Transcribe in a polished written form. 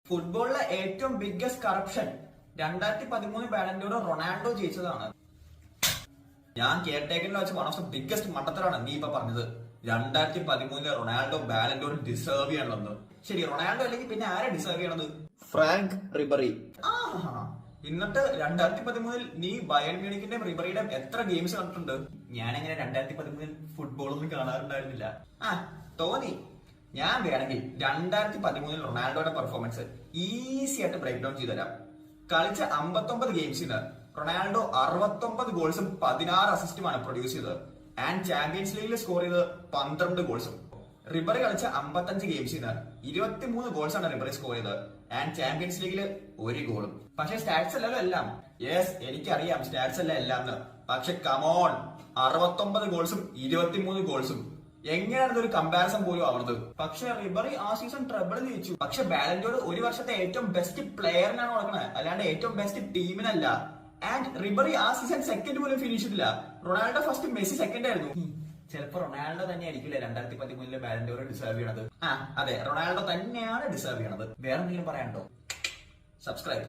ഫുട്ബോളിലെ ഏറ്റവും biggest corruption 2013 Ballon d'Or Ronaldo ജയിച്ചതാണ്. ഞാൻ കേട്ടേക്കിൽ വെച്ച് വൺ ഓഫ് ദ ബിഗ്ഗസ്റ്റ് മണ്ടത്തരാണ് നീ ഇപ്പൊ പറഞ്ഞത്. 2013 റൊണാൾഡോ ബാലൻഡോർ ഡിസേർവ് ചെയ്യണമെന്ന്. ശരി, റൊണാൾഡോ അല്ലെങ്കിൽ പിന്നെ ആരെ ഡിസേർവ് ചെയ്യണത്? Franck Ribery. എന്നിട്ട് 2013 നീ ബയൺ മ്യൂണിക്കിന്റെയും റിബറിയുടെയും എത്ര ഗെയിംസ് കണ്ടിട്ടുണ്ട്? ഞാനെങ്ങനെ 2013 ഫുട്ബോളൊന്നും കാണാറുണ്ടായിരുന്നില്ല. തോന്നി. ഞാൻ വേണമെങ്കിൽ 2013 റൊണാൾഡോയുടെ പെർഫോമൻസ് ഈസി ആയിട്ട് ബ്രേക്ക് ഡൗൺ ചെയ്തുതരാം. കളിച്ച 59 ഗെയിംസിന് റൊണാൾഡോ 69 ഗോൾസും 16 അസിസ്റ്റുമാണ് പ്രൊഡ്യൂസ് ചെയ്തത്. ആൻഡ് ചാമ്പ്യൻസ് ലീഗിൽ സ്കോർ ചെയ്തത് 12 ഗോൾസും. റിബറി കളിച്ച 55 ഗെയിംസിന് 23 ഗോൾസാണ് റിബറി സ്കോർ ചെയ്തത്. ആൻഡ് ചാമ്പ്യൻസ് ലീഗിൽ 1 ഗോളും. പക്ഷെ സ്റ്റാറ്റ്സ് അല്ലല്ലോ എല്ലാം. യെസ്, എനിക്കറിയാം സ്റ്റാറ്റ്സ് അല്ല എല്ലാം എന്ന്. പക്ഷെ കമോൺ, 69 ഗോൾസും 23 ഗോൾസും എങ്ങനെയാണ് ഇതൊരു കമ്പാരിസൺ പോലും ആവുന്നത്? പക്ഷെ റിബറി ആ സീസൺ ട്രബിൾ ജയിച്ചു. പക്ഷെ ബാലൻഡോർ ഒരു വർഷത്തെ ഏറ്റവും ബെസ്റ്റ് പ്ലെയറിനാണ് കൊടുക്കുന്നത്, അല്ലാണ്ട് ഏറ്റവും ബെസ്റ്റ് ടീമിനല്ല. ആൻഡ് റിബറി ആ സീസൺ സെക്കൻഡ് പോലും ഫിനിഷ് ചെയ്തില്ല. റൊണാൾഡോ ഫസ്റ്റ്, മെസ്സി സെക്കൻഡ് ആയിരുന്നു. ചിലപ്പോ റൊണാൾഡോ തന്നെ ആയിരിക്കില്ലേ 2013 ബാലൻഡോർ ഡിസേർവ് ചെയ്യണത്. അതെ, റൊണാൾഡോ തന്നെയാണ് ഡിസേർവ് ചെയ്യണത്. വേറെ എന്തെങ്കിലും പറയാനുണ്ടോ? സബ്സ്ക്രൈബ്.